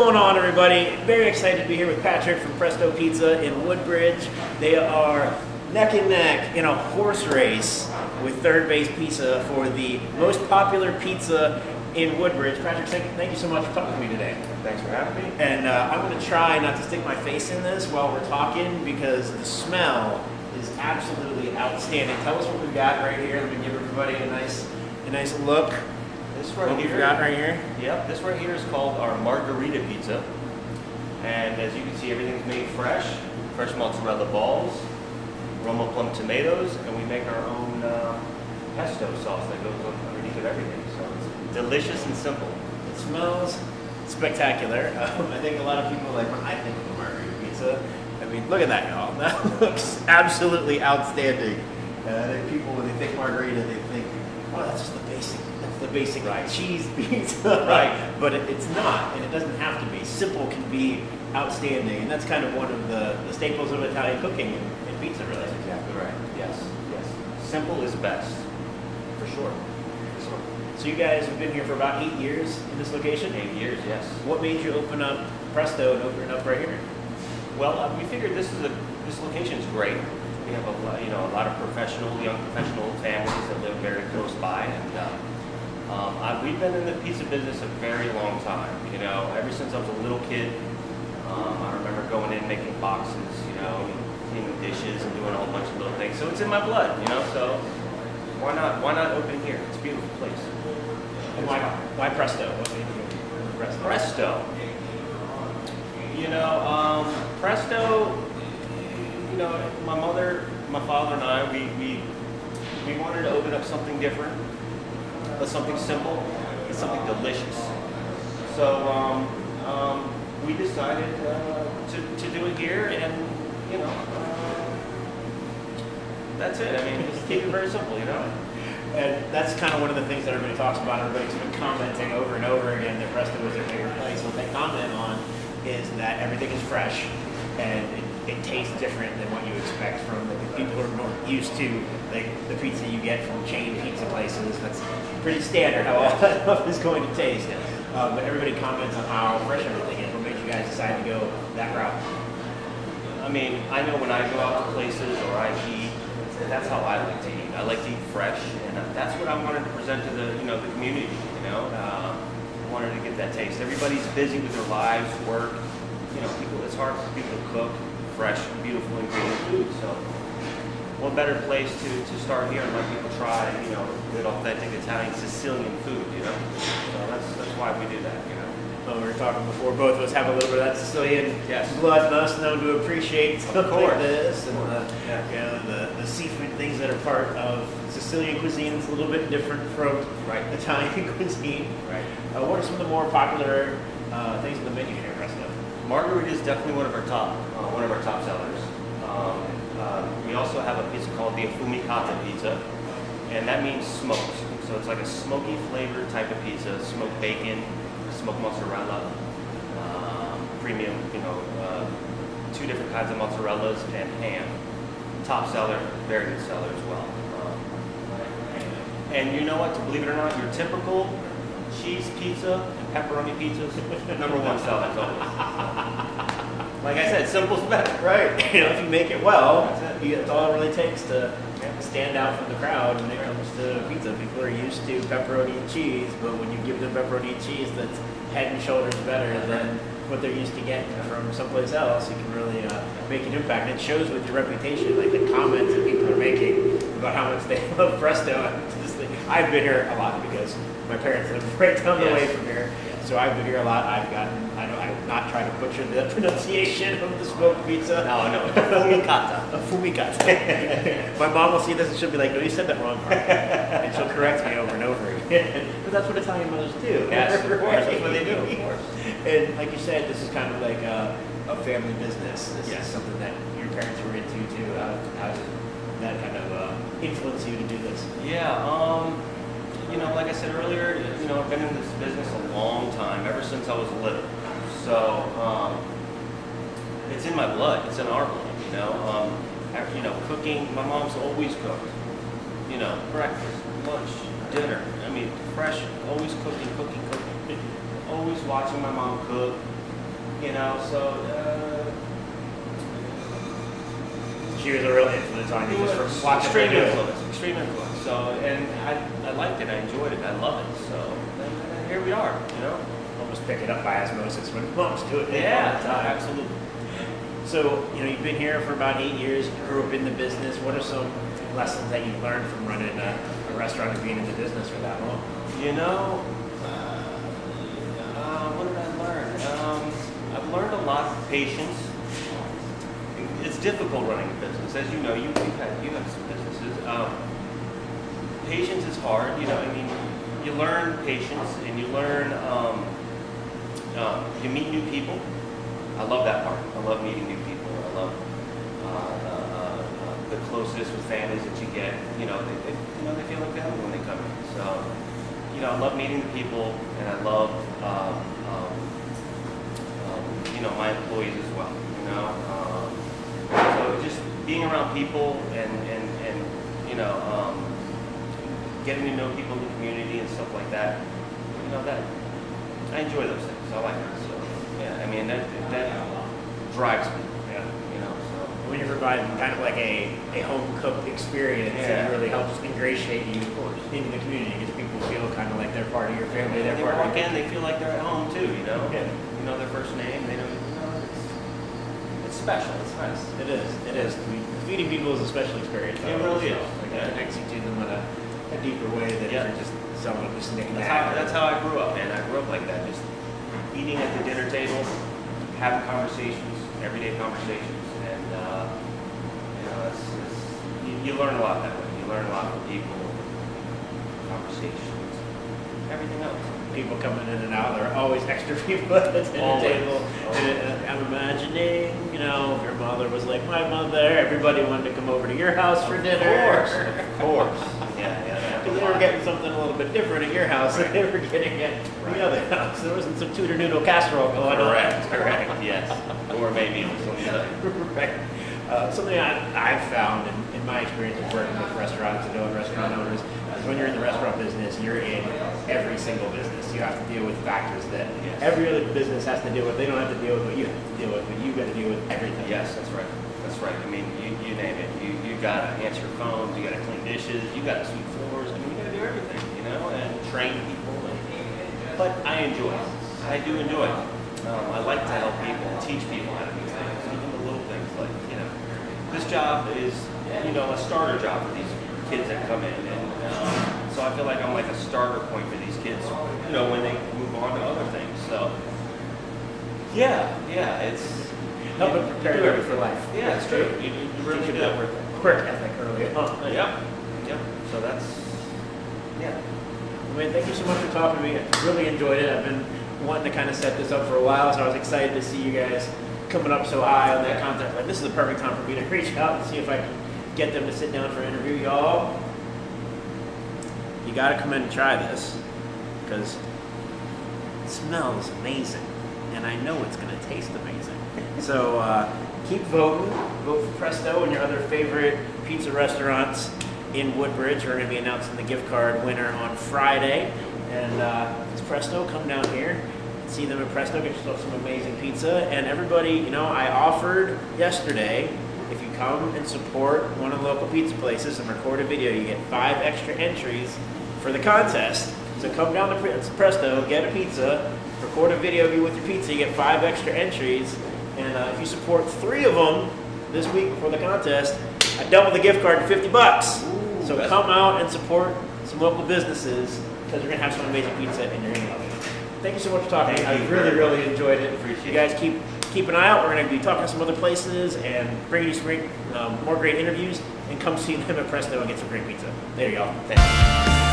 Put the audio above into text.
going on, everybody? Very excited to be here with Patrick from Presto Pizza in Woodbridge. They are neck and neck in a horse race with Third Base Pizza for the most popular pizza in Woodbridge. Patrick, thank you so much for talking to me today. Thanks for having me. And I'm going to try not to stick my face in this while we're talking because the smell is absolutely outstanding. Tell us what we've got right here. Let me give everybody a nice look. This right What here. we've got right here. Yep, this right here is called our margarita pizza. And as you can see, everything's made fresh mozzarella balls, Roma plum tomatoes, and we make our own pesto sauce that goes underneath of everything. So it's delicious and simple. It smells spectacular. I think a lot of people, like, when I think of a margarita pizza, I mean, look at that, y'all. That looks absolutely outstanding. I think people, when they think margarita, they think, oh, that's just the basic right. cheese pizza. Right. But it's not, and it doesn't have to be. Simple can be outstanding, and that's kind of one of the staples of Italian cooking in pizza, really. That's exactly right. Yes. Simple is best. For sure. So you guys have been here for about 8 years in this location? 8 years, yes. What made you open up Presto and open it up right here? Well, we figured this location is great. We have a lot of young professional families that live very close by, and we've been in the pizza business a very long time. Ever since I was a little kid, I remember going in, making boxes, cleaning dishes, and doing a whole bunch of little things. So it's in my blood, So why not open here? It's a beautiful place. And why Presto? What made you open Presto? Presto. Presto. My mother, my father, and I, we wanted to open up something different, something simple, and something delicious. So we decided to do it here, and that's it. I mean, just keep it very simple, And that's kind of one of the things that everybody talks about. Everybody's been commenting over and over again that Presto is their favorite place. What they comment on is that everything is fresh and it tastes different than what you expect from the people who are more used to the pizza you get from chain pizza places. That's pretty standard how all that stuff is going to taste. But everybody comments on how fresh everything is. What made you guys decide to go that route? I mean, I know when I go out to places or I eat, that's how I like to eat. I like to eat fresh, and that's what I wanted to present to the community. I wanted to get that taste. Everybody's busy with their lives, work. It's hard for people to cook fresh, beautiful ingredient food. So, what better place to start here and let people try, good, authentic Italian Sicilian food. So that's why we do that. Well, we were talking before, both of us have a little bit of that Sicilian Yes. blood in us, known to appreciate something like this, and the seafood things that are part of Sicilian cuisine. It's a little bit different from Italian cuisine. Right. What are some of the more popular things on the menu here, Presto? Margarita is definitely one of our top sellers. We also have a pizza called the affumicata pizza, and that means smoked. So it's like a smoky flavored type of pizza, smoked bacon, smoked mozzarella, premium, 2 different kinds of mozzarella's and ham. Top seller, very good seller as well. And you know what? To believe it or not, your typical cheese pizza and pepperoni pizzas, #1 sellers always. Like I said, simple's better. Right. If you make it well, that's all it really takes to stand out from the crowd when it comes to pizza. People are used to pepperoni and cheese, but when you give them pepperoni and cheese that's head and shoulders better than what they're used to getting from someplace else, you can really make an impact. And it shows with your reputation, like the comments that people are making about how much they love Presto. I've been here a lot because my parents live right down the way from here. So I've been here a lot. I've not tried to butcher the pronunciation of the smoked pizza. No, affumicata. Affumicata. My mom will see this and she'll be like, no, you said that wrong, Mark. And she'll correct me over and over again. But that's what Italian mothers do. Yes, of course. That's what they do, of course. And like you said, this is kind of like a family business. This is Yes. something that your parents were into too. How did that kind of influence you to do this? Yeah, like I said earlier, I've been in this business a long time, ever since I was little. So, it's in my blood. It's in our blood, cooking. My mom's always cooked. Breakfast, lunch, dinner. I mean, fresh, always cooking. Always watching my mom cook. You know, so. She was a real influence on you, just from watching her Extreme do it. influence, extreme influence. So, and I liked it, I enjoyed it, I love it. So, and here we are, you know. Almost pick it up by osmosis when moms do it. Yeah, all the time. absolutely. So, you know, you've been here for about 8 years, you grew up in the business. What are some lessons that you've learned from running a restaurant and being in the business for that long? You know, what did I learn? I've learned a lot of patience. It's difficult running a business, as you know. You have some businesses. Patience is hard. You know, I mean, you learn patience, and you learn. You meet new people. I love that part. I love meeting new people. I love the closeness with families that you get. You know, they feel like family when they come in. So, you know, I love meeting the people, and I love my employees as well. You know. So just being around people and getting to know people in the community and stuff like that, you know, that I enjoy those things. I like that. So yeah, I mean that drives me. Yeah. You know, so When you're providing kind of like a home cooked experience, Yeah. it really helps ingratiate you into the community because people feel kind of like they're part of your family. when They're they part walk of your in, they feel like they're at home too. You know, Yeah. you know their first name. They don't. You know, it's special. It's nice. It is. It is. I mean, feeding people is a special experience. It really is. Like Yeah. it connects you to them in a deeper way than Yeah. if you're just someone just nicking That's how I grew up, man. I grew up like that, just eating at the dinner table, having conversations, everyday conversations, and you know, you learn a lot that way. You learn a lot from people, conversations, everything else. People coming in and out. There are always extra people at the dinner Always. table. And I'm imagining, you know, if your mother was like my mother, everybody wanted to come over to your house for dinner. Of course. Yeah. Because they were getting something a little bit different at your house than they were getting at Right. the other house. There wasn't some Tudor noodle casserole going on. Correct, yes. Or maybe it was something other. Right. Something I've found in my experience of working with restaurants and knowing restaurant owners is when you're in the restaurant business, you're in every single business. You have to deal with factors that Yes. every other business has to deal with. They don't have to deal with what you have to deal with, but you got to deal with everything. Yes, that's right. That's right. I mean, you name it. You got to answer phones. You got to clean dishes. You got to sweep floors. I mean, you got to do everything, you know, and train people. But I enjoy it. I do enjoy it. I like to help people, teach people how to do things, even the little things like, you know, this job is, you know, a starter job for these kids that come in, and so I feel like I'm like a starter point for these kids, you know, when they move on to other things. So, yeah, it's Help them prepare you do them for life. Yeah, it's true. You really Teach do. them that work ethic early on. Yep. So that's, yeah. I mean, thank you so much for talking to me. I really enjoyed it. I've been wanting to kind of set this up for a while, so I was excited to see you guys coming up so high on that content. Like, this is the perfect time for me to reach out and see if I can get them to sit down for an interview. Y'all, you got to come in and try this because it smells amazing, and I know it's going to taste amazing. So keep voting. Vote for Presto and your other favorite pizza restaurants in Woodbridge. We're going to be announcing the gift card winner on Friday. And if it's Presto, come down here. See them at Presto. Get yourself some amazing pizza. And everybody, you know, I offered yesterday, if you come and support one of the local pizza places and record a video, you get 5 extra entries for the contest. So come down to Presto, get a pizza, record a video of you with your pizza, you get 5 extra entries. And if you support 3 of them this week before the contest, I double the gift card to $50. Ooh, So come out and support some local businesses because we're going to have some amazing pizza and you're going to love it. Thank you so much for talking. Thank I you really, very really enjoyed it. Appreciate You guys keep an eye out. We're going to be talking to some other places and bringing you some great, more great interviews. And come see them at Presto and get some great pizza. Later, y'all. Thanks.